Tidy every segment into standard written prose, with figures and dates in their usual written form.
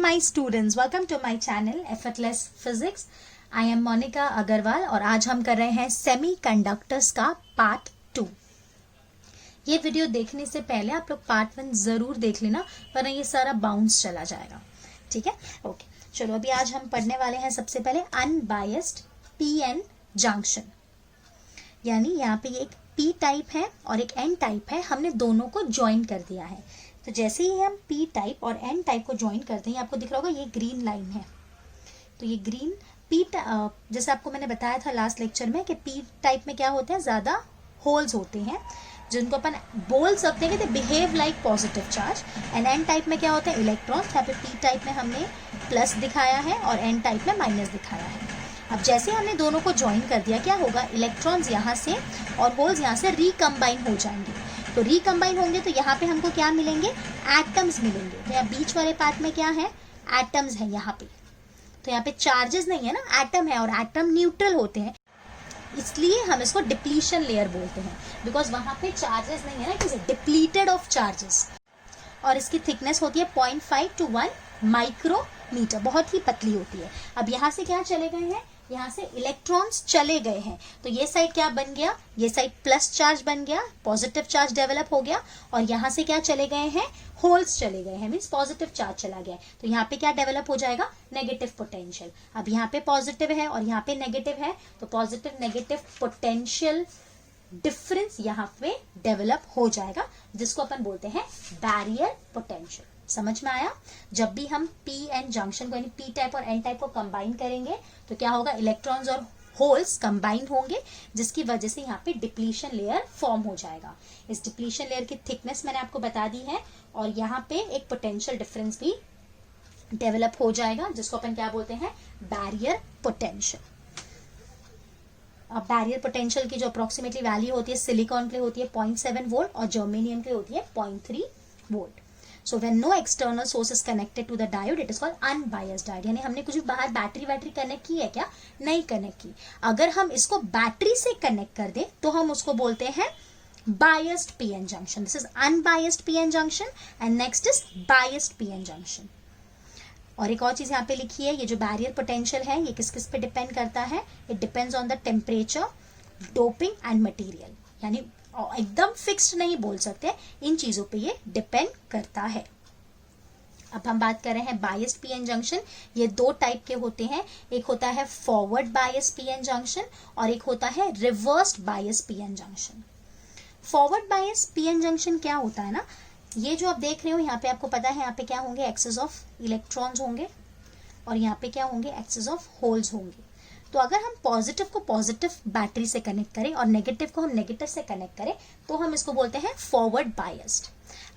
my students, welcome to my channel Effortless Physics. I am Monica Agarwal और आज हम कर रहे हैं सेमीकंडक्टर्स का पार्ट 2। ये वीडियो देखने से पहले आप लोग पार्ट 1 जरूर देख लेना, वरना ये सारा बाउंस चला जाएगा। ठीक है, ओके। चलो अभी आज हम पढ़ने वाले हैं सबसे पहले अनबायस्ड पीएन जंक्शन। यानी यहाँ पे एक पी टाइप है और एक एन टाइप है, हमने दोनों को ज्वाइन कर दिया है। तो जैसे ही हम पी टाइप और एन टाइप को ज्वाइन करते हैं, आपको दिख रहा होगा ये ग्रीन लाइन है। तो ये ग्रीन पी जैसे आपको मैंने बताया था लास्ट लेक्चर में कि पी टाइप में क्या होते हैं, ज्यादा होल्स होते हैं जिनको अपन बोल सकते हैं कि they behave like positive charge. And N type में क्या होते हैं, इलेक्ट्रॉन्स। यहाँ पे पी टाइप में हमने प्लस दिखाया है और एन टाइप में माइनस दिखाया है। अब जैसे हमने दोनों को ज्वाइन कर दिया, क्या होगा, इलेक्ट्रॉन्स यहाँ से और होल्स यहाँ से रिकम्बाइन हो जाएंगे। तो रिकम्बाइन होंगे तो यहाँ पे हमको क्या मिलेंगे, एटम्स मिलेंगे। तो यहाँ बीच वाले पार्ट में क्या है, एटम्स है यहाँ पे। तो यहाँ पे चार्जेस नहीं है ना, एटम है, और एटम न्यूट्रल होते हैं, इसलिए हम इसको डिप्लीशन लेयर बोलते हैं। बिकॉज वहां पे चार्जेस नहीं है ना, it is depleted of charges. और इसकी थिकनेस होती है 0.5 to 1 माइक्रोमीटर, बहुत ही पतली होती है। अब यहाँ से क्या चले गए हैं, यहाँ से इलेक्ट्रॉन्स चले गए हैं। तो ये साइड क्या बन गया, ये साइड प्लस चार्ज बन गया, पॉजिटिव चार्ज डेवलप हो गया। और यहाँ से क्या चले गए हैं, होल्स चले गए हैं, मीन्स पॉजिटिव चार्ज चला गया। तो यहाँ पे क्या डेवलप हो जाएगा, नेगेटिव पोटेंशियल। अब यहाँ पे पॉजिटिव है और यहाँ पे नेगेटिव है, तो पॉजिटिव नेगेटिव पोटेंशियल डिफरेंस यहाँ पे डेवलप हो जाएगा, जिसको अपन बोलते हैं बैरियर पोटेंशियल। समझ में आया। जब भी हम पी एन जंक्शन को यानी पी टाइप और एन टाइप को कंबाइन करेंगे तो क्या होगा, इलेक्ट्रॉन्स और होल्स कंबाइन होंगे, जिसकी वजह से यहाँ पे डिप्लीशन लेयर फॉर्म हो जाएगा। इस डिप्लीशन लेयर की थिकनेस मैंने आपको बता दी है, और यहाँ पे एक पोटेंशियल डिफरेंस भी डेवलप हो जाएगा, जिसको अपन क्या बोलते हैं, बैरियर पोटेंशियल। अब बैरियर पोटेंशियल की जो अप्रोक्सीमेटली वैल्यू होती है, सिलिकॉन के लिए होती है 0.7 वोल्ट और जर्मेनियम के लिए होती है 0.3 volt. So when no external source is connected to the diode, it is called unbiased diode। यानी हमने कुछ भी बाहर बैटरी कनेक्ट की है क्या, नहीं कनेक्ट की। अगर हम इसको बैटरी से कनेक्ट कर दे तो हम उसको बोलते हैं biased PN junction। This is unbiased PN junction and next is biased PN junction। और एक और चीज यहाँ पे लिखी है, ये जो बैरियर पोटेंशियल है ये किस किस पे डिपेंड करता है, it depends on the temperature, doping and material. यानी एकदम फिक्स्ड नहीं बोल सकते, इन चीजों पे ये डिपेंड करता है। अब हम बात कर रहे हैं बायस्ड पीएन जंक्शन। ये दो टाइप के होते हैं, एक होता है फॉरवर्ड बायस्ड पीएन जंक्शन और एक होता है reversed biased PN junction. Forward biased PN junction क्या होता है ना, ये जो आप देख रहे हो यहाँ पे आपको पता है यहाँ पे क्या होंगे, एक्सेस ऑफ इलेक्ट्रॉन्स होंगे और यहाँ पे क्या होंगे, एक्सेस ऑफ होल्स होंगे। तो अगर हम पॉजिटिव को पॉजिटिव बैटरी से कनेक्ट करें और नेगेटिव को हम नेगेटिव से कनेक्ट करें तो हम इसको बोलते हैं फॉरवर्ड बायस्ड।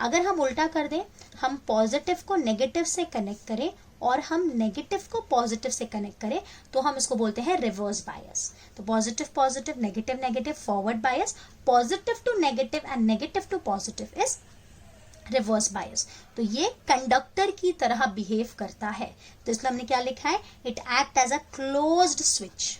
अगर हम उल्टा कर दें, हम पॉजिटिव को नेगेटिव से कनेक्ट करें और हम नेगेटिव को पॉजिटिव से कनेक्ट करें तो हम इसको बोलते हैं रिवर्स बायस। तो positive positive, negative negative, forward bias. Positive to negative and negative to positive is reverse bias. तो ये कंडक्टर की तरह बिहेव करता है, तो इसलिए हमने क्या लिखा है, it act as a closed switch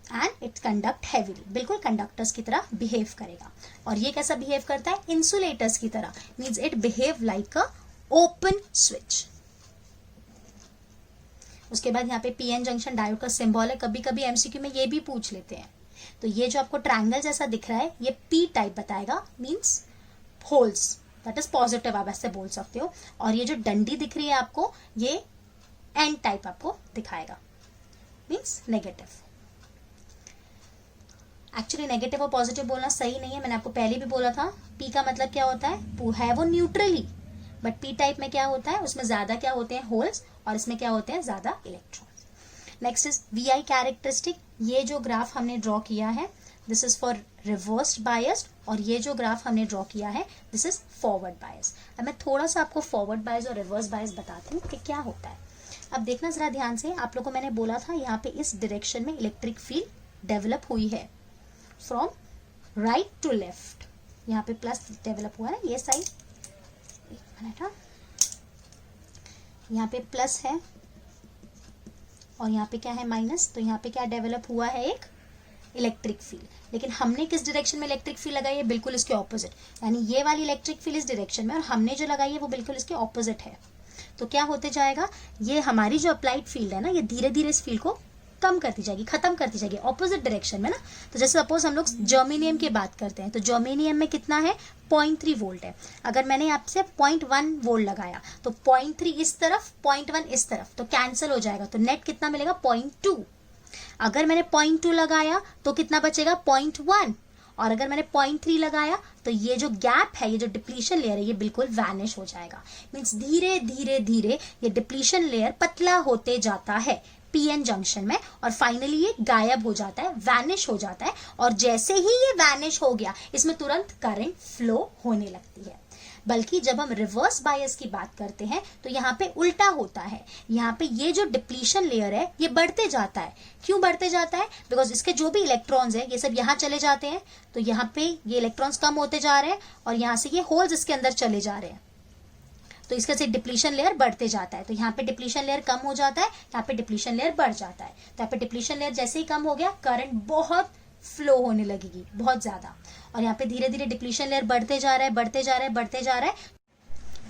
and it conduct heavily. बिल्कुल कंडक्टर्स की तरह बिहेव करेगा। और ये कैसा बिहेव करता है, इंसुलेटर्स की तरह, means it behave like a open switch. उसके बाद यहाँ पे पीएन जंक्शन डायोड का सिंबल है, कभी कभी एमसीक्यू में ये भी पूछ लेते हैं। तो ये जो आपको ट्रायंगल जैसा दिख रहा है ये पी टाइप बताएगा, means holes, that is positive, आप ऐसे बोल सकते हो। और ये जो डंडी दिख रही है आपको, ये एन टाइप आपको दिखाएगा, मीन्स नेगेटिव। एक्चुअली नेगेटिव और पॉजिटिव बोलना सही नहीं है, मैंने आपको पहले भी बोला था। पी का मतलब क्या होता है वो न्यूट्रली, बट पी टाइप में क्या होता है, उसमें ज्यादा क्या होते हैं, होल्स, और इसमें क्या होते हैं, ज्यादा electrons. Next is V I characteristic. ये जो ग्राफ हमने ड्रॉ किया है this is for reversed biased, और ये जो ग्राफ हमने ड्रॉ किया है दिस इज फॉरवर्ड बायस। अब मैं थोड़ा सा आपको फॉरवर्ड बायस और रिवर्स बायस बताती हूँ कि क्या होता है। अब देखना जरा ध्यान से, आप लोगों को मैंने बोला था यहाँ पे इस डायरेक्शन में इलेक्ट्रिक फील्ड डेवलप हुई है फ्रॉम राइट टू लेफ्ट। यहाँ पे प्लस डेवलप हुआ है, ये साइड, एक मिनट, हाँ, यहाँ पे प्लस है और यहाँ पे क्या है, माइनस। तो यहाँ पे क्या डेवलप हुआ है, एक इलेक्ट्रिक फील्ड। लेकिन हमने किस डायरेक्शन में इलेक्ट्रिक फील्ड लगाई है, बिल्कुल इसके ऑपोजिट। यानी ये वाली इलेक्ट्रिक फील्ड इस डायरेक्शन में और हमने जो लगाई है वो बिल्कुल इसके ऑपोजिट है। तो क्या होते जाएगा, ये हमारी जो अप्लाइड फील्ड है ना, ये धीरे धीरे इस फील्ड को कम करती जाएगी, खत्म करती जाएगी ऑपोजिट डायरेक्शन में ना। तो जैसे सपोज हम लोग जर्मेनियम की बात करते हैं, तो जर्मेनियम में कितना है, 0.3 वोल्ट है। अगर मैंने आपसे 0.1 वोल्ट लगाया तो 0.3 इस तरफ, 0.1 इस तरफ, तो कैंसिल हो जाएगा, तो नेट कितना मिलेगा, 0.2। अगर मैंने 0.2 लगाया तो कितना बचेगा, 0.1। और अगर मैंने 0.3 लगाया तो ये जो गैप है, ये जो डिप्लीशन लेयर है, ये बिल्कुल वैनिश हो जाएगा। मीन्स धीरे धीरे धीरे ये डिप्लीशन लेयर पतला होते जाता है पीएन जंक्शन में, और फाइनली ये गायब हो जाता है, वैनिश हो जाता है। और जैसे ही ये वैनिश हो गया, इसमें तुरंत करंट फ्लो होने लगती है। बल्कि जब हम रिवर्स बायस की बात करते हैं तो यहाँ पे उल्टा होता है। यहाँ पे ये जो डिप्लीशन लेयर है ये बढ़ते जाता है। क्यों बढ़ते जाता है, बिकॉज इसके जो भी इलेक्ट्रॉन्स है ये सब यहाँ चले जाते हैं, तो यहाँ पे ये इलेक्ट्रॉन्स कम होते जा रहे हैं और यहाँ से ये होल्स इसके अंदर चले जा रहे हैं, तो इसके से डिप्लीशन लेयर बढ़ते जाता है। तो यहाँ पे डिप्लीशन लेयर कम हो जाता है, यहाँ पे डिप्लीशन लेयर बढ़ जाता है। तो यहाँ पे डिप्लीशन लेयर जैसे ही कम हो गया, करंट बहुत फ्लो होने लगेगी, बहुत ज्यादा। और यहाँ पे धीरे धीरे डिप्लीशन लेयर बढ़ते जा रहा है, बढ़ते जा रहा है, बढ़ते जा रहा है,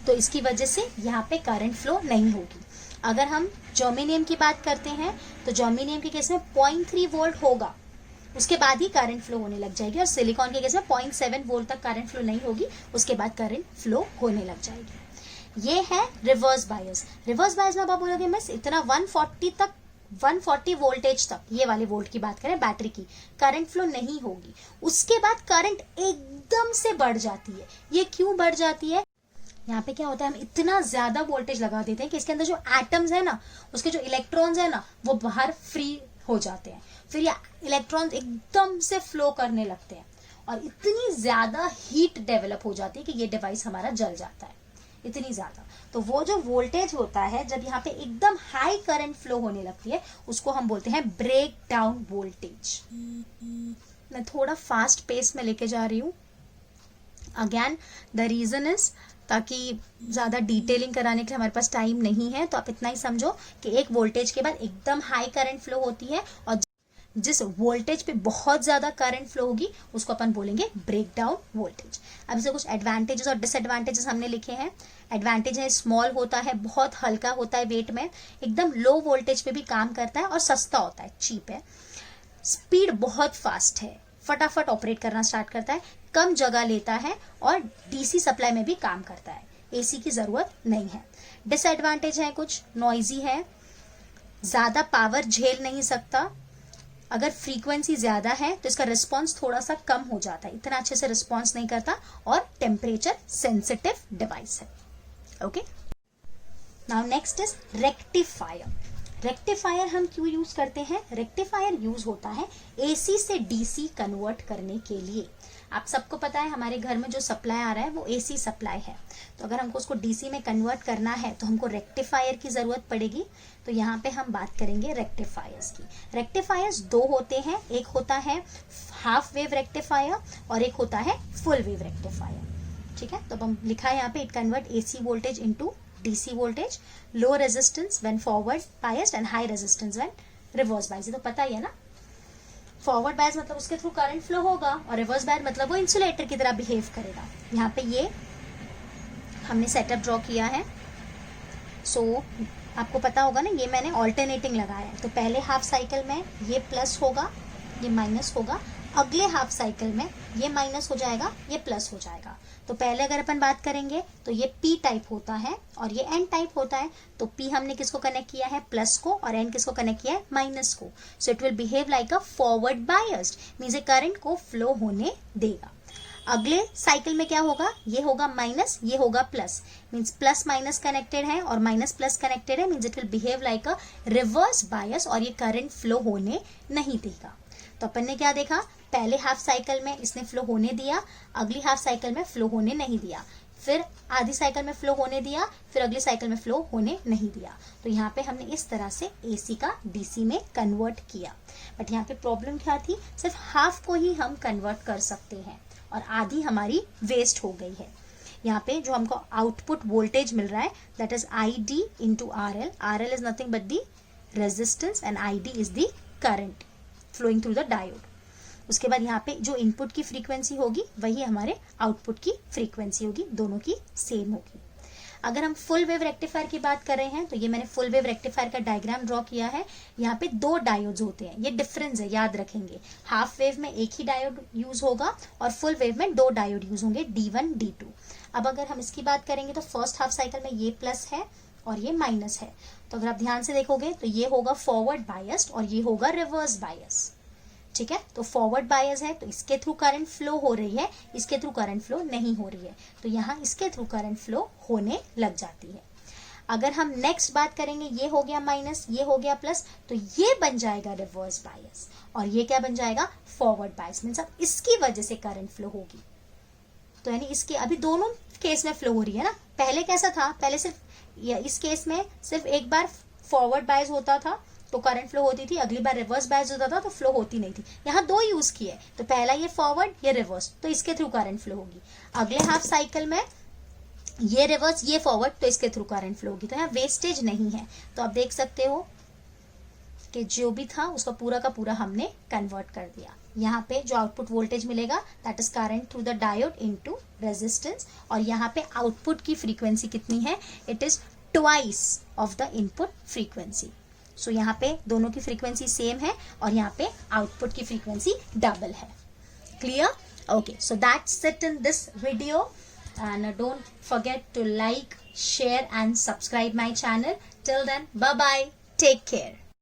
तो इसकी वजह से यहाँ पे करंट फ्लो नहीं होगी। अगर हम जर्मेनियम की बात करते हैं तो जर्मेनियम के केस में 0.3 वोल्ट होगा, उसके बाद ही करंट फ्लो होने लग जाएगी। और सिलिकॉन के केस में 0.7 वोल्ट तक करंट फ्लो नहीं होगी, उसके बाद करंट फ्लो होने लग जाएगी। ये है रिवर्स बायस। रिवर्स बायस में आप बोलोगे मिस इतना 140 तक, 140 वोल्टेज तक, ये वाले वोल्ट की बात करें बैटरी की, करंट फ्लो नहीं होगी। उसके बाद करंट एकदम से बढ़ जाती है। ये क्यों बढ़ जाती है, यहाँ पे क्या होता है, हम इतना ज्यादा वोल्टेज लगा देते हैं कि इसके अंदर जो एटम्स है ना, उसके जो इलेक्ट्रॉन्स है ना, वो बाहर फ्री हो जाते हैं। फिर ये इलेक्ट्रॉन्स एकदम से फ्लो करने लगते हैं और इतनी ज्यादा हीट डेवलप हो जाती है कि ये डिवाइस हमारा जल जाता है, इतनी ज्यादा। तो वो जो वोल्टेज होता है, जब यहाँ पे एकदम हाई करंट फ्लो होने लगती है, उसको हम बोलते हैं ब्रेक डाउन वोल्टेज। मैं थोड़ा फास्ट पेस में लेके जा रही हूँ। अगेन द रीजन इज, ताकि ज्यादा डिटेलिंग कराने के लिए हमारे पास टाइम नहीं है, तो आप इतना ही समझो कि एक वोल्टेज के बाद एकदम हाई करंट फ्लो होती है, और जिस वोल्टेज पे बहुत ज्यादा करंट फ्लो होगी उसको अपन बोलेंगे ब्रेक डाउन वोल्टेज। अब इसे कुछ एडवांटेजेस और डिसएडवांटेजेस हमने लिखे हैं। एडवांटेज है, स्मॉल होता है, बहुत हल्का होता है वेट में, एकदम लो वोल्टेज पे भी काम करता है और सस्ता होता है, चीप है। स्पीड बहुत फास्ट है, फटाफट ऑपरेट करना स्टार्ट करता है, कम जगह लेता है और डीसी सप्लाई में भी काम करता है, एसी की जरूरत नहीं है। डिसएडवांटेज है कुछ, नॉइजी है, ज्यादा पावर झेल नहीं सकता, अगर फ्रीक्वेंसी ज्यादा है तो इसका रिस्पॉन्स थोड़ा सा कम हो जाता है, इतना अच्छे से रिस्पॉन्स नहीं करता, और टेम्परेचर सेंसिटिव डिवाइस है। Okay, now next is rectifier. Rectifier हम क्यों यूज करते हैं, रेक्टिफायर यूज होता है एसी से डीसी कन्वर्ट करने के लिए। आप सबको पता है हमारे घर में जो सप्लाई आ रहा है वो एसी सप्लाई है, तो अगर हमको उसको डीसी में कन्वर्ट करना है तो हमको रेक्टिफायर की जरूरत पड़ेगी। तो यहाँ पे हम बात करेंगे रेक्टिफायर्स की। रेक्टिफायर्स दो होते हैं, एक होता है हाफ वेव रेक्टिफायर और एक होता है फुल वेव रेक्टिफायर। ठीक है, तो हम लिखा है यहाँ पे, it convert AC voltage into DC voltage, low resistance when forward biased and high resistance when reverse biased. तो पता ही है ना, फॉरवर्ड बायस मतलब उसके थ्रू करंट फ्लो होगा और रिवर्स बायस मतलब वो इंसुलेटर की तरह बिहेव करेगा। यहाँ पे ये हमने सेटअप ड्रॉ किया है। सो आपको पता होगा ना, ये मैंने ऑल्टरनेटिंग लगाया है, तो पहले हाफ साइकिल में ये प्लस होगा, ये माइनस होगा, अगले हाफ साइकिल में ये माइनस हो जाएगा, ये प्लस हो जाएगा। तो पहले अगर अपन बात करेंगे तो ये पी टाइप होता है और ये एन टाइप होता है। तो पी हमने किसको कनेक्ट किया है, प्लस को, और एन किसको कनेक्ट किया है, माइनस को। So it will behave like a forward biased, means ये करंट को फ्लो होने देगा। अगले साइकिल में क्या होगा, ये होगा माइनस, ये होगा plus, means plus minus connected है और माइनस प्लस कनेक्टेड है, means it will behave like a reverse bias और ये करंट फ्लो होने नहीं देगा। तो अपन ने क्या देखा, पहले हाफ साइकिल में इसने फ्लो होने दिया, अगली हाफ साइकिल में फ्लो होने नहीं दिया, फिर आधी साइकिल में फ्लो होने दिया, फिर अगली साइकिल में फ्लो होने नहीं दिया। तो यहाँ पे हमने इस तरह से एसी का डीसी में कन्वर्ट किया। बट यहाँ पे प्रॉब्लम क्या थी, सिर्फ हाफ को ही हम कन्वर्ट कर सकते हैं और आधी हमारी वेस्ट हो गई है। यहाँ पे जो हमको आउटपुट वोल्टेज मिल रहा है, that is I D into R L. R L is nothing but the resistance and I D is the current flowing through the diode. उसके बाद यहाँ पे जो इनपुट की फ्रीक्वेंसी होगी वही हमारे आउटपुट की फ्रीक्वेंसी होगी, दोनों की सेम होगी। अगर हम फुल वेव रेक्टिफायर की बात कर रहे हैं तो ये मैंने फुल वेव रेक्टिफायर का डायग्राम ड्रॉ किया है। यहाँ पे 2 डायोड्स होते हैं, ये डिफरेंस है, याद रखेंगे। हाफ वेव में एक ही डायोड यूज होगा और फुल वेव में 2 डायोड यूज होंगे, D1 D2। अब अगर हम इसकी बात करेंगे तो फर्स्ट हाफ साइकिल में ये प्लस है और ये माइनस है। तो अगर आप ध्यान से देखोगे तो ये होगा फॉरवर्ड बायस्ड और ये होगा रिवर्स बायस। ठीक है, तो फॉरवर्ड बायस है तो इसके थ्रू करंट फ्लो हो रही है, इसके थ्रू करंट फ्लो नहीं हो रही है, तो यहाँ इसके थ्रू करंट फ्लो होने लग जाती है। अगर हम नेक्स्ट बात करेंगे, ये हो गया माइनस, ये हो गया प्लस, तो ये बन जाएगा रिवर्स बायस और ये क्या बन जाएगा, फॉरवर्ड बायस। मींस अब इसकी वजह से करंट फ्लो होगी। तो यानी इसके अभी दोनों केस में फ्लो हो रही है ना। पहले कैसा था, पहले सिर्फ इस केस में सिर्फ एक बार फॉरवर्ड बायस होता था तो करंट फ्लो होती थी, अगली बार रिवर्स बायस होता था तो फ्लो होती नहीं थी। यहाँ 2 यूज किए, तो पहला ये फॉरवर्ड, ये रिवर्स, तो इसके थ्रू करंट फ्लो होगी। अगले हाफ साइकिल में ये रिवर्स, ये फॉरवर्ड, तो इसके थ्रू करंट फ्लो होगी। तो यहाँ वेस्टेज नहीं है। तो आप देख सकते हो कि जो भी था उसका पूरा का पूरा हमने कन्वर्ट कर दिया। यहाँ पे जो आउटपुट वोल्टेज मिलेगा that is current through the diode into resistance, और यहाँ पे आउटपुट की फ्रीक्वेंसी कितनी है, it is twice of the input frequency. So यहाँ पे दोनों की फ्रीक्वेंसी सेम है और यहाँ पे आउटपुट की फ्रीक्वेंसी डबल है। Clear? Okay, so that's it in this video and don't forget to like, share and subscribe my channel. Till then, bye bye, take care.